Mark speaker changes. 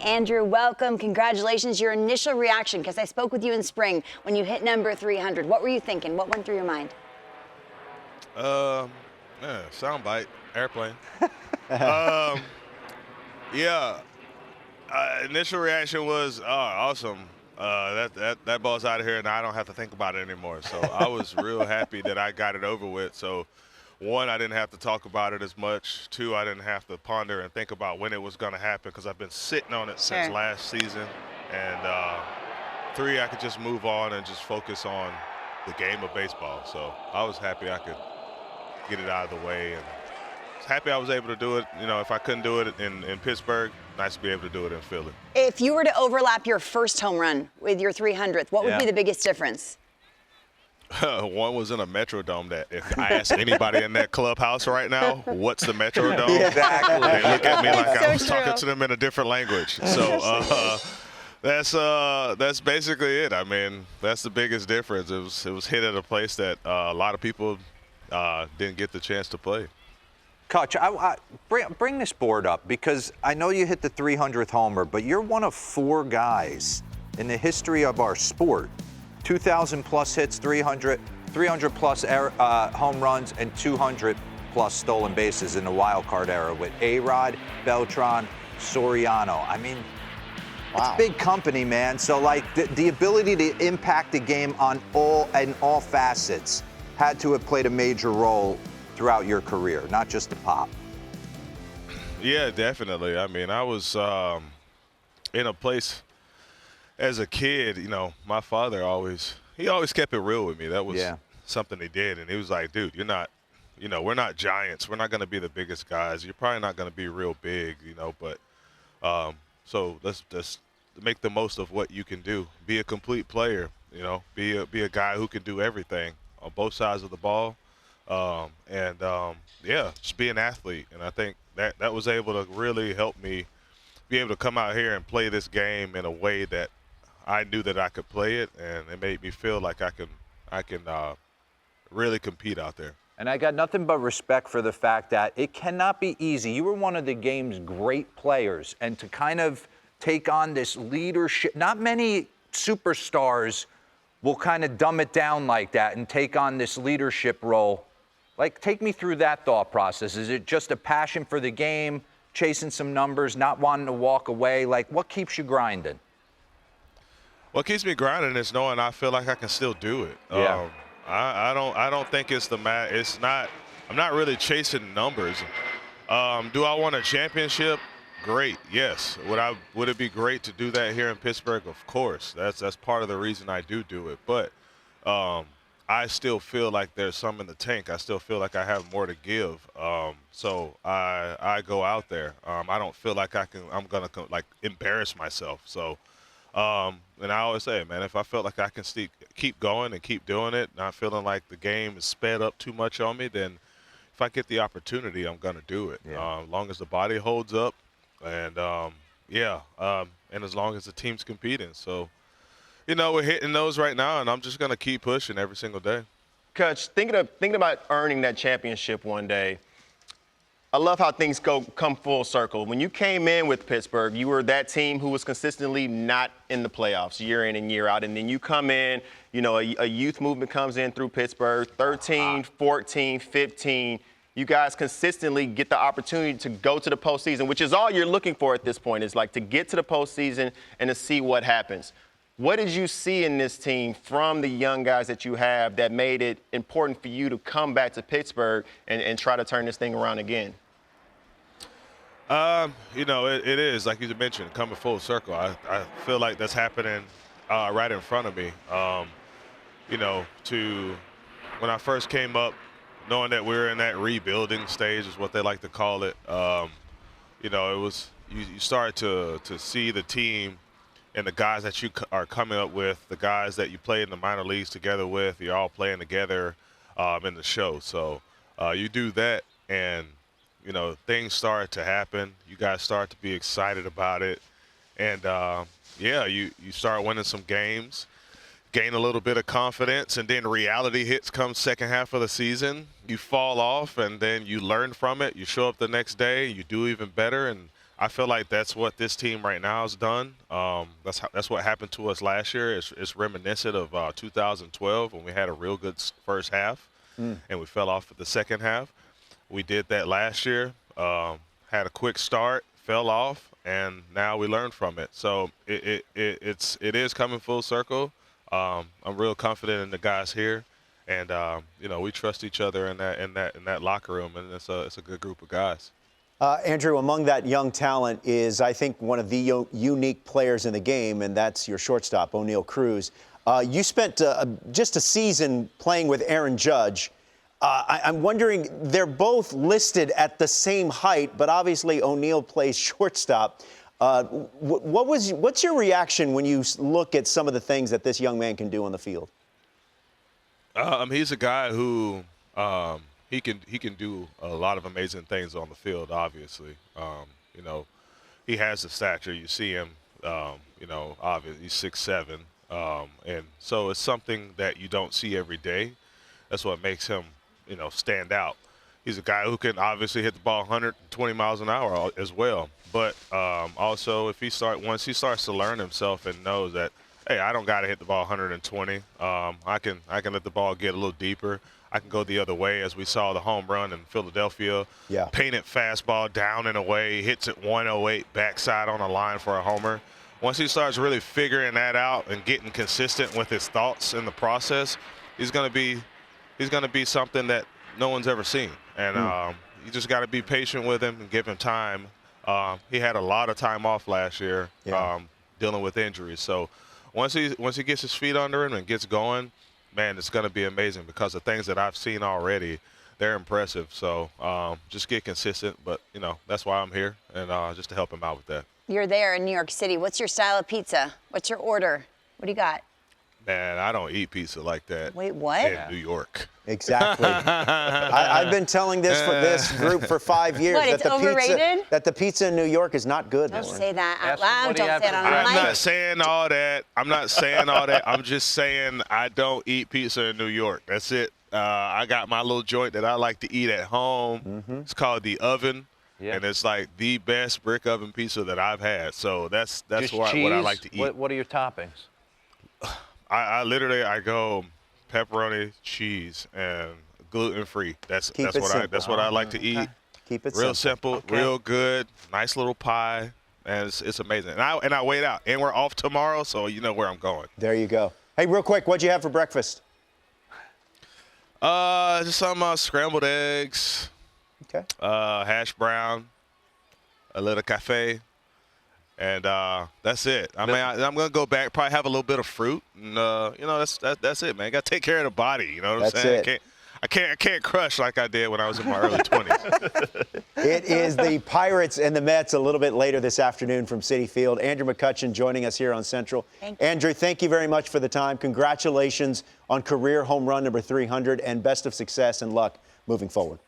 Speaker 1: Andrew, welcome. Congratulations. Your initial reaction, because I spoke with you in spring when you hit number 300. What were you thinking? What went through your mind?
Speaker 2: Soundbite, airplane. Initial reaction was, awesome. That ball's out of here, and I don't have to think about it anymore. So I was real happy that I got it over with. So, one, I didn't have to talk about it as much. Two, I didn't have to ponder and think about when it was going to happen because I've been sitting on it since last season. And three, I could just move on and just focus on the game of baseball. So I was happy I could get it out of the way, and happy I was able to do it. You know, if I couldn't do it in Pittsburgh, nice to be able to do it in Philly.
Speaker 1: If you were to overlap your first home run with your 300th, what would be the biggest difference?
Speaker 2: One was in a Metrodome. That if I ask anybody in that clubhouse right now, what's the Metrodome?
Speaker 3: Exactly.
Speaker 2: They look at me like I was talking to them in a different language. So that's basically it. I mean, that's the biggest difference. It was hit at a place that a lot of people didn't get the chance to play.
Speaker 3: Kutch, I bring this board up because I know you hit the 300th homer, but you're one of four guys in the history of our sport, 2,000 plus hits, 300 plus home runs, and 200 plus stolen bases in the wild card era with A-Rod, Beltran, Soriano. I mean, it's big company, man. So like the ability to impact the game on all facets had to have played a major role throughout your career, not just the pop.
Speaker 2: Yeah, definitely. I mean, I was in a place as a kid, you know, my father always kept it real with me. That was something he did. And he was like, dude, we're not giants. We're not going to be the biggest guys. You're probably not going to be real big, but so let's just make the most of what you can do. Be a complete player, be a guy who can do everything on both sides of the ball. Just be an athlete. And I think that was able to really help me be able to come out here and play this game in a way that I knew that I could play it, and it made me feel like I can really compete out there.
Speaker 3: And I got nothing but respect for the fact that it cannot be easy. You were one of the game's great players, and to kind of take on this leadership, not many superstars will kind of dumb it down like that and take on this leadership role. Like, take me through that thought process. Is it just a passion for the game, chasing some numbers, not wanting to walk away? Like, what keeps you grinding?
Speaker 2: What keeps me grinding is knowing I feel like I can still do it.
Speaker 3: Yeah.
Speaker 2: I don't think it's it's not. I'm not really chasing numbers. Do I want a championship? Great. Yes. Would it be great to do that here in Pittsburgh? Of course. That's part of the reason I do it. But I still feel like there's some in the tank. I still feel like I have more to give. So I go out there. I don't feel like I'm gonna embarrass myself. So. And I always say, man, if I felt like I can keep going and keep doing it, not feeling like the game is sped up too much on me, then if I get the opportunity, I'm going to do it.
Speaker 3: Yeah.
Speaker 2: As long as the body holds up and, and as long as the team's competing. So, we're hitting those right now, and I'm just going to keep pushing every single day.
Speaker 4: Coach, thinking about earning that championship one day, I love how things come full circle. When you came in with Pittsburgh, you were that team who was consistently not in the playoffs year in and year out. And then you come in, a youth movement comes in through Pittsburgh, 13, 14, 15. You guys consistently get the opportunity to go to the postseason, which is all you're looking for at this point, is like to get to the postseason and to see what happens. What did you see in this team from the young guys that you have that made it important for you to come back to Pittsburgh and try to turn this thing around again?
Speaker 2: It is, like you mentioned, coming full circle. I feel like that's happening right in front of me. When I first came up, knowing that we were in that rebuilding stage is what they like to call it, it was you start to see the team and the guys that you are coming up with, the guys that you play in the minor leagues together with, you're all playing together in the show. So you do that, and, things start to happen. You guys start to be excited about it. And, you start winning some games, gain a little bit of confidence, and then reality hits come second half of the season. You fall off, and then you learn from it. You show up the next day, you do even better, and I feel like that's what this team right now has done. That's what happened to us last year. It's reminiscent of 2012 when we had a real good first half, and we fell off at the second half. We did that last year. Had a quick start, fell off, and now we learned from it. So it is coming full circle. I'm real confident in the guys here, and we trust each other in that locker room, and it's a good group of guys.
Speaker 5: Andrew, among that young talent is, I think, one of the unique players in the game, and that's your shortstop, ONeal Cruz. You spent just a season playing with Aaron Judge. I'm wondering, they're both listed at the same height, but obviously ONeal plays shortstop. What's your reaction when you look at some of the things that this young man can do on the field?
Speaker 2: He's a guy who he can do a lot of amazing things on the field. Obviously, he has the stature. You see him. Obviously he's 6'7", and so it's something that you don't see every day. That's what makes him, stand out. He's a guy who can obviously hit the ball 120 miles an hour as well. But also, once he starts to learn himself and knows that, hey, I don't got to hit the ball 120. I can let the ball get a little deeper. I can go the other way, as we saw the home run in Philadelphia.
Speaker 5: Yeah.
Speaker 2: Painted fastball down and away, hits it 108 backside on a line for a homer. Once he starts really figuring that out and getting consistent with his thoughts in the process, he's going to be something that no one's ever seen. And you just got to be patient with him and give him time. He had a lot of time off last year, dealing with injuries. So once he gets his feet under him and gets going, man, it's going to be amazing, because the things that I've seen already, they're impressive. So just get consistent. But, that's why I'm here, and just to help him out with that.
Speaker 1: You're there in New York City. What's your style of pizza? What's your order? What do you got?
Speaker 2: Man, I don't eat pizza like that.
Speaker 1: Wait, what?
Speaker 2: In New York.
Speaker 5: Exactly. I've been telling this group for 5 years.
Speaker 1: What, it's overrated?
Speaker 5: That the pizza in New York is not good.
Speaker 1: Don't
Speaker 5: Lauren.
Speaker 1: say that out
Speaker 6: Ask him
Speaker 1: loud.
Speaker 6: what he
Speaker 1: Don't
Speaker 6: had
Speaker 1: say it
Speaker 6: for
Speaker 1: on a
Speaker 6: breakfast.
Speaker 2: I'm
Speaker 1: mic.
Speaker 2: not saying all that. I'm just saying I don't eat pizza in New York. That's it. I got my little joint that I like to eat at home. It's called The Oven.
Speaker 6: Yeah.
Speaker 2: And it's like the best brick oven pizza that I've had. So that's
Speaker 6: Just
Speaker 2: what I like to eat.
Speaker 6: What are your toppings?
Speaker 2: I literally go pepperoni, cheese, and gluten-free. That's
Speaker 5: Keep it simple.
Speaker 2: what I like to eat.
Speaker 5: Keep it
Speaker 2: Real
Speaker 5: simple.
Speaker 2: simple, real good, nice little pie, and it's amazing. And I weighed out, and we're off tomorrow, so you know where I'm going.
Speaker 5: There you go. Hey, real quick, what'd you have for breakfast?
Speaker 2: Just some scrambled eggs,
Speaker 5: Okay.
Speaker 2: hash brown, a little cafe, and that's it. I mean, I'm gonna go back, probably have a little bit of fruit, and that's it, man. Got to take care of the body. You know what I'm
Speaker 5: That's
Speaker 2: saying?
Speaker 5: it.
Speaker 2: I can't crush like I did when I was in my early 20s.
Speaker 5: It is the Pirates and the Mets a little bit later this afternoon from Citi Field. Andrew McCutchen joining us here on Central.
Speaker 1: Thank you.
Speaker 5: Andrew, thank you very much for the time. Congratulations on career home run number 300, and best of success and luck moving forward.